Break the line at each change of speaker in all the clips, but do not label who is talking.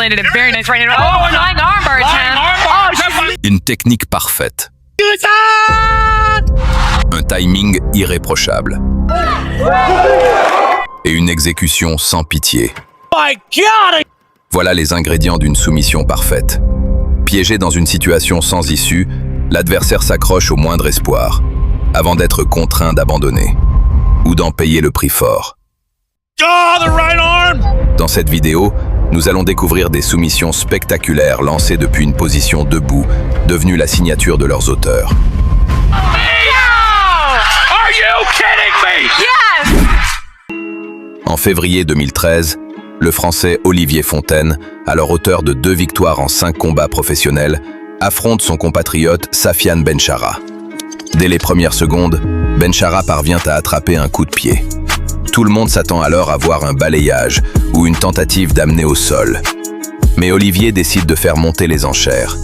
landed a very nice right hand. Oh, flying armbar attempt.
Une technique parfaite. Un timing irréprochable. Et une exécution sans pitié.
My God!
Voilà les ingrédients d'une soumission parfaite. Piégé dans une situation sans issue, l'adversaire s'accroche au moindre espoir, avant d'être contraint d'abandonner, ou d'en payer le prix fort.
Oh, the right arm!
Dans cette vidéo, nous allons découvrir des soumissions spectaculaires lancées depuis une position debout, devenue la signature de leurs auteurs.
Are you kidding me?
Yes!
En février 2013, le Français Olivier Fontaine, alors auteur de 2 victoires en 5 combats professionnels, affronte son compatriote Safiane Benchara. Dès les premières secondes, Benchara parvient à attraper un coup de pied. Tout le monde s'attend alors à voir un balayage ou une tentative d'amener au sol. Mais Olivier décide de faire monter les enchères,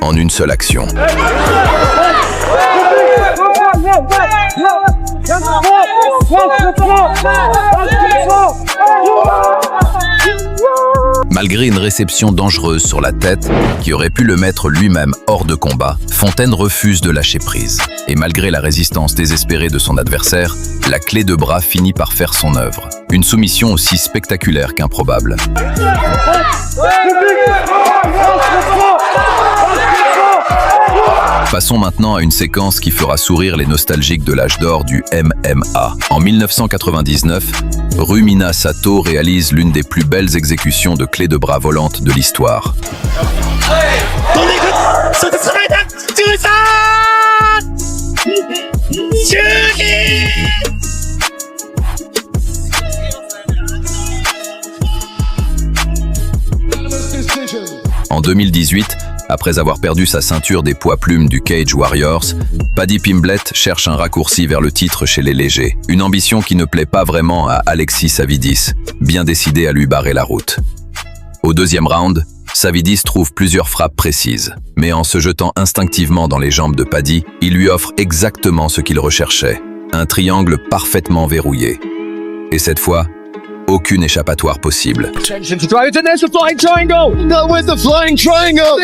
en une seule action. Malgré une réception dangereuse sur la tête, qui aurait pu le mettre lui-même hors de combat, Fontaine refuse de lâcher prise. Et malgré la résistance désespérée de son adversaire, la clé de bras finit par faire son œuvre. Une soumission aussi spectaculaire qu'improbable. Passons maintenant à une séquence qui fera sourire les nostalgiques de l'âge d'or du MMA. En 1999, Rumina Sato réalise l'une des plus belles exécutions de clé de bras volante de l'histoire. En 2018, après avoir perdu sa ceinture des poids plumes du Cage Warriors, Paddy Pimblett cherche un raccourci vers le titre chez les légers. Une ambition qui ne plaît pas vraiment à Alexis Savidis, bien décidé à lui barrer la route. Au deuxième round, Savidis trouve plusieurs frappes précises, mais en se jetant instinctivement dans les jambes de Paddy, il lui offre exactement ce qu'il recherchait, un triangle parfaitement verrouillé. Et cette fois, aucune échappatoire possible.
Attention to drive it, and there's the flying triangle! Not with the flying triangle!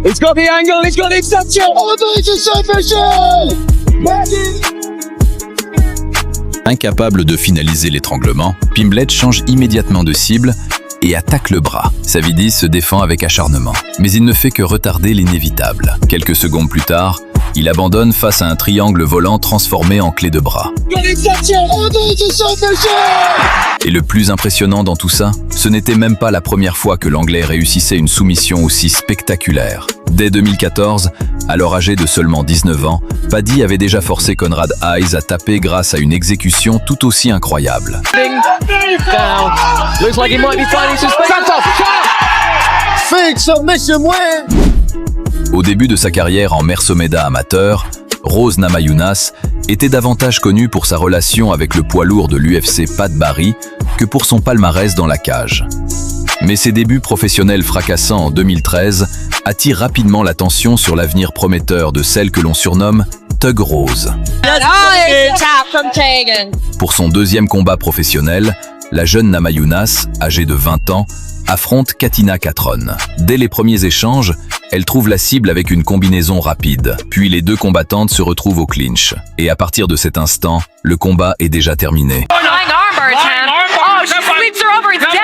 It's got the angle, it's got the exception! Oh, it's a submission!
Incapable de finaliser l'étranglement, Pimblett change immédiatement de cible et attaque le bras. Savidis se défend avec acharnement, mais il ne fait que retarder l'inévitable. Quelques secondes plus tard, il abandonne face à un triangle volant transformé en clé de bras. Et le plus impressionnant dans tout ça, ce n'était même pas la première fois que l'Anglais réussissait une soumission aussi spectaculaire. Dès 2014, alors âgé de seulement 19 ans, Paddy avait déjà forcé Conrad Hayes à taper grâce à une exécution tout aussi incroyable. Au début de sa carrière en Mersomeda amateur, Rose Namajunas était davantage connu pour sa relation avec le poids lourd de l'UFC Pat Barry que pour son palmarès dans la cage. Mais ses débuts professionnels fracassants en 2013 attirent rapidement l'attention sur l'avenir prometteur de celle que l'on surnomme Thug Rose. Pour son deuxième combat professionnel, la jeune Namajunas, âgée de 20 ans, affronte Katina Catron. Dès les premiers échanges, elle trouve la cible avec une combinaison rapide. Puis les deux combattantes se retrouvent au clinch. Et à partir de cet instant, le combat est déjà terminé.
Flying armbar attempt. Oh, she sweeps her over. It's dead.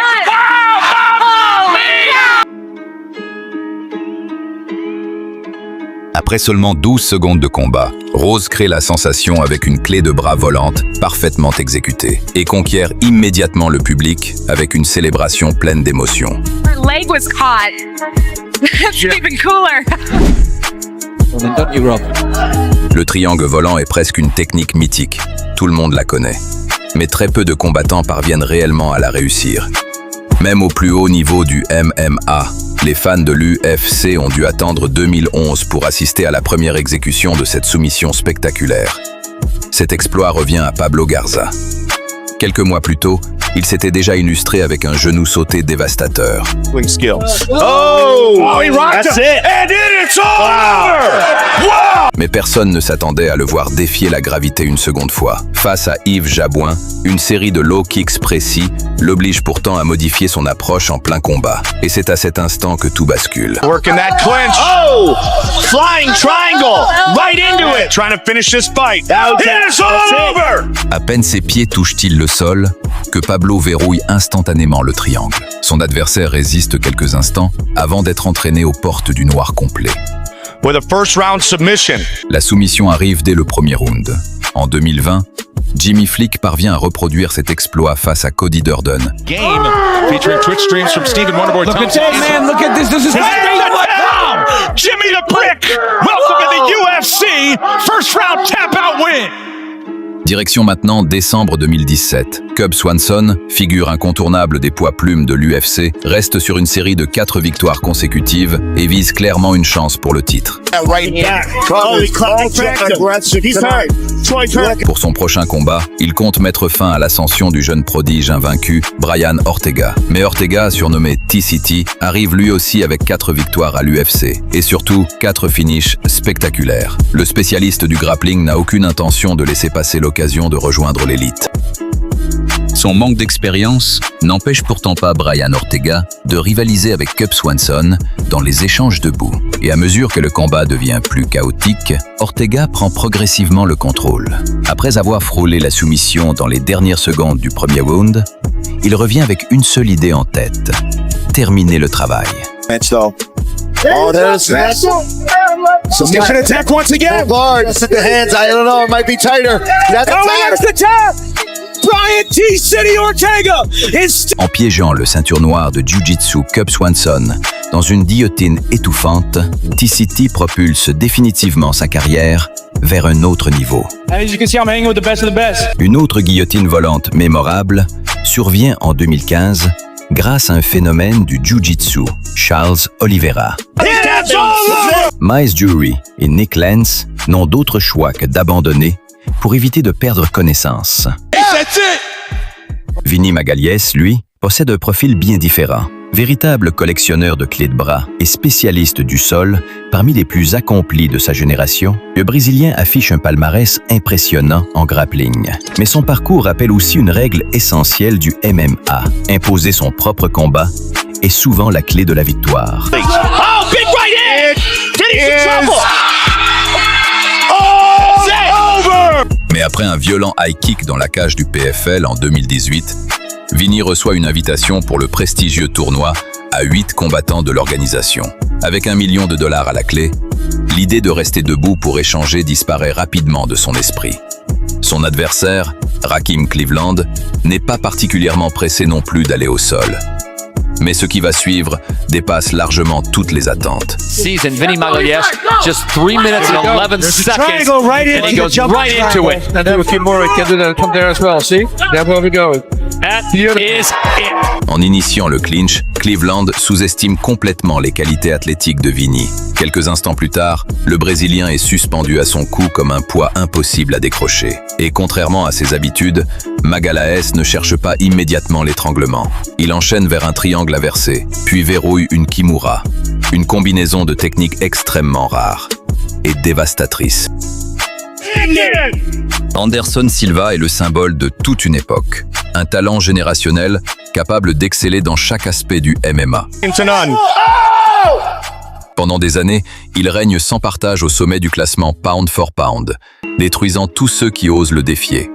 Après seulement 12 secondes de combat, Rose crée la sensation avec une clé de bras volante parfaitement exécutée et conquiert immédiatement le public avec une célébration pleine d'émotion.
Her leg was caught. That's even cooler.
Le triangle volant est presque une technique mythique, tout le monde la connaît. Mais très peu de combattants parviennent réellement à la réussir. Même au plus haut niveau du MMA, les fans de l'UFC ont dû attendre 2011 pour assister à la première exécution de cette soumission spectaculaire. Cet exploit revient à Pablo Garza. Quelques mois plus tôt, Il s'était déjà illustré avec un genou sauté dévastateur.
Skills. Oh, he rocked him. And then it's over. Wow.
Mais personne ne s'attendait à le voir défier la gravité une seconde fois. Face à Yves Jabouin, une série de low kicks précis l'oblige pourtant à modifier son approche en plein combat. Et c'est à cet instant que tout bascule.
Working that clinch. Oh, flying triangle right into it. Trying to finish this fight. And it's all over.
À peine ses pieds touchent-ils le sol que Pablo verrouille instantanément le triangle. Son adversaire résiste quelques instants avant d'être entraîné aux portes du noir complet.
With a first round submission.
La soumission arrive dès le premier round. En 2020, Jimmy Flick parvient à reproduire cet exploit face à Cody Durden.
Game featuring Twitch streams from Stephen Wonderboy
Look
Thompson.
at that, man. Look at this. This is Jimmy the Brick. Welcome to the UFC. First round tap out win.
Direction maintenant décembre 2017. Cub Swanson, figure incontournable des poids plumes de l'UFC, reste sur une série de 4 victoires consécutives et vise clairement une chance pour le titre. Pour son prochain combat, il compte mettre fin à l'ascension du jeune prodige invaincu, Brian Ortega. Mais Ortega, surnommé TCT, arrive lui aussi avec 4 victoires à l'UFC. Et surtout, 4 finishes spectaculaires. Le spécialiste du grappling n'a aucune intention de laisser passer l'occasion de rejoindre l'élite. Son manque d'expérience n'empêche pourtant pas Brian Ortega de rivaliser avec Cub Swanson dans les échanges debout. Et à mesure que le combat devient plus chaotique, Ortega prend progressivement le contrôle. Après avoir frôlé la soumission dans les dernières secondes du premier round, il revient avec une seule idée en tête: terminer le travail.
Oh, there's that. Submission attack once again.
That's at the hands. I don't know. It might be tighter. That's
the tap. Brian T. City Ortega is...
En piégeant le ceinture noire de Jiu-Jitsu Cub Swanson dans une guillotine étouffante, TCT propulse définitivement sa carrière vers un autre niveau.
As you can see, I'm hanging with the best of the best.
Une autre guillotine volante mémorable survient en 2015 grâce à un phénomène du Jiu-Jitsu, Charles Oliveira. Miles Jury et Nick Lentz n'ont d'autre choix que d'abandonner pour éviter de perdre connaissance. Vinny Magalhães, lui, possède un profil bien différent. Véritable collectionneur de clés de bras et spécialiste du sol, parmi les plus accomplis de sa génération, le Brésilien affiche un palmarès impressionnant en grappling. Mais son parcours rappelle aussi une règle essentielle du MMA. Imposer son propre combat est souvent la clé de la victoire.
Oh, big right hand! Getting some trouble! Oh, it's over!
Mais après un violent high kick dans la cage du PFL en 2018, Vinny reçoit une invitation pour le prestigieux tournoi à 8 combattants de l'organisation. Avec $1 million à la clé, l'idée de rester debout pour échanger disparaît rapidement de son esprit. Son adversaire, Rakim Cleveland, n'est pas particulièrement pressé non plus d'aller au sol. Mais ce qui va suivre dépasse largement toutes les attentes.
Season Vinny Magalhães, just 3 minutes and 11 seconds, and he goes right into it.
And then a few more, can do that, come there as well, see? That's where we go.
That is it.
En initiant le clinch, Cleveland sous-estime complètement les qualités athlétiques de Vinny. Quelques instants plus tard, le Brésilien est suspendu à son cou comme un poids impossible à décrocher. Et contrairement à ses habitudes, Magalhães ne cherche pas immédiatement l'étranglement. Il enchaîne vers un triangle inversé, puis verrouille une Kimura, une combinaison de techniques extrêmement rares et dévastatrice. Anderson Silva est le symbole de toute une époque. Un talent générationnel capable d'exceller dans chaque aspect du MMA. Pendant des années, il règne sans partage au sommet du classement pound for pound, détruisant tous ceux qui osent le défier.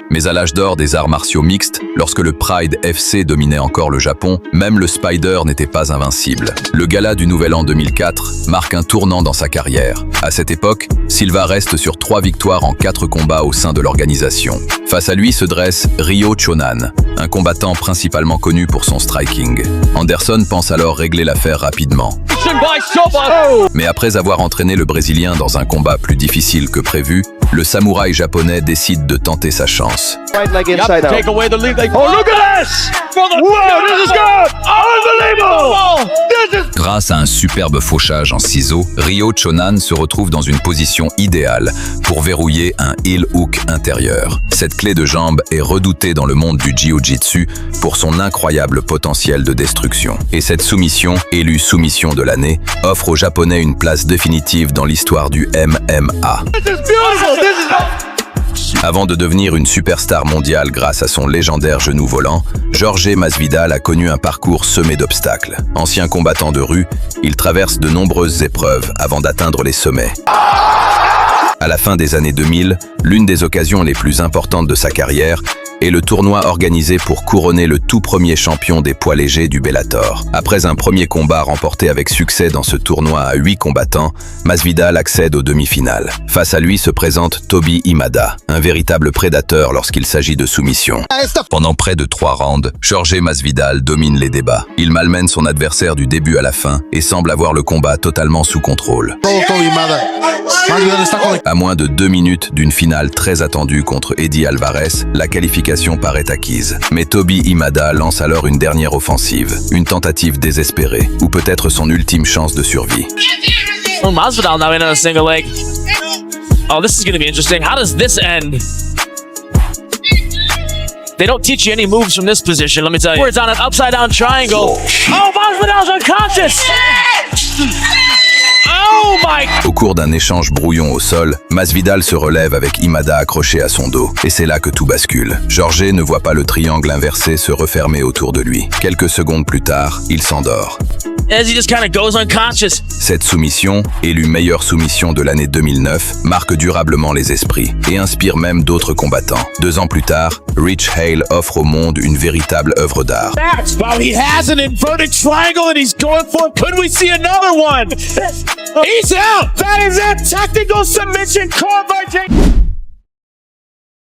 Mais à l'âge d'or des arts martiaux mixtes, lorsque le Pride FC dominait encore le Japon, même le Spider n'était pas invincible. Le gala du Nouvel An 2004 marque un tournant dans sa carrière. À cette époque, Silva reste sur 3 victoires en 4 combats au sein de l'organisation. Face à lui se dresse Ryo Chonan, un combattant principalement connu pour son striking. Anderson pense alors régler l'affaire rapidement. Mais après avoir entraîné le Brésilien dans un combat plus difficile que prévu, le samouraï japonais décide de tenter sa chance.
Right leg inside out.
Take away the lead.
Oh, look at this! Whoa, this is good! Unbelievable! This is
Grâce à un superbe fauchage en ciseaux, Ryo Chonan se retrouve dans une position idéale pour verrouiller un heel hook intérieur. Cette clé de jambe est redoutée dans le monde du jiu-jitsu pour son incroyable potentiel de destruction. Et cette soumission, élue soumission de l'année, offre aux Japonais une place définitive dans l'histoire du MMA.
beautiful! This is...
Avant de devenir une superstar mondiale grâce à son légendaire genou volant, Jorge Masvidal a connu un parcours semé d'obstacles. Ancien combattant de rue, il traverse de nombreuses épreuves avant d'atteindre les sommets. À la fin des années 2000, l'une des occasions les plus importantes de sa carrière est le tournoi organisé pour couronner le tout premier champion des poids légers du Bellator. Après un premier combat remporté avec succès dans ce tournoi à 8 combattants, Masvidal accède aux demi-finales. Face à lui se présente Toby Imada, un véritable prédateur lorsqu'il s'agit de soumission. Pendant près de 3 rounds, Jorge Masvidal domine les débats. Il malmène son adversaire du début à la fin et semble avoir le combat totalement sous contrôle. À moins de 2 minutes d'une finale très attendue contre Eddie Alvarez, la qualification paraît acquise. Mais Toby Imada lance alors une dernière offensive, une tentative désespérée, ou peut-être son ultime chance de survie.
Oh, Masvidal now in on a single leg. Oh, this is going to be interesting. How does this end? They don't teach you any moves from this position, let me tell you. It's on an upside-down triangle. Oh, Masvidal's unconscious! Oh my...
Au cours d'un échange brouillon au sol, Masvidal se relève avec Imada accroché à son dos. Et c'est là que tout bascule. Jorge ne voit pas le triangle inversé se refermer autour de lui. Quelques secondes plus tard, il s'endort.
As he just kind of goes unconscious.
Cette soumission, élue meilleure soumission de l'année 2009, marque durablement les esprits et inspire même d'autres combattants. 2 ans plus tard, Rich Hale offre au monde une véritable œuvre d'art.
Wow, he has an inverted triangle and he's going for it. Could we see another one? He's out! That is a technical submission converting.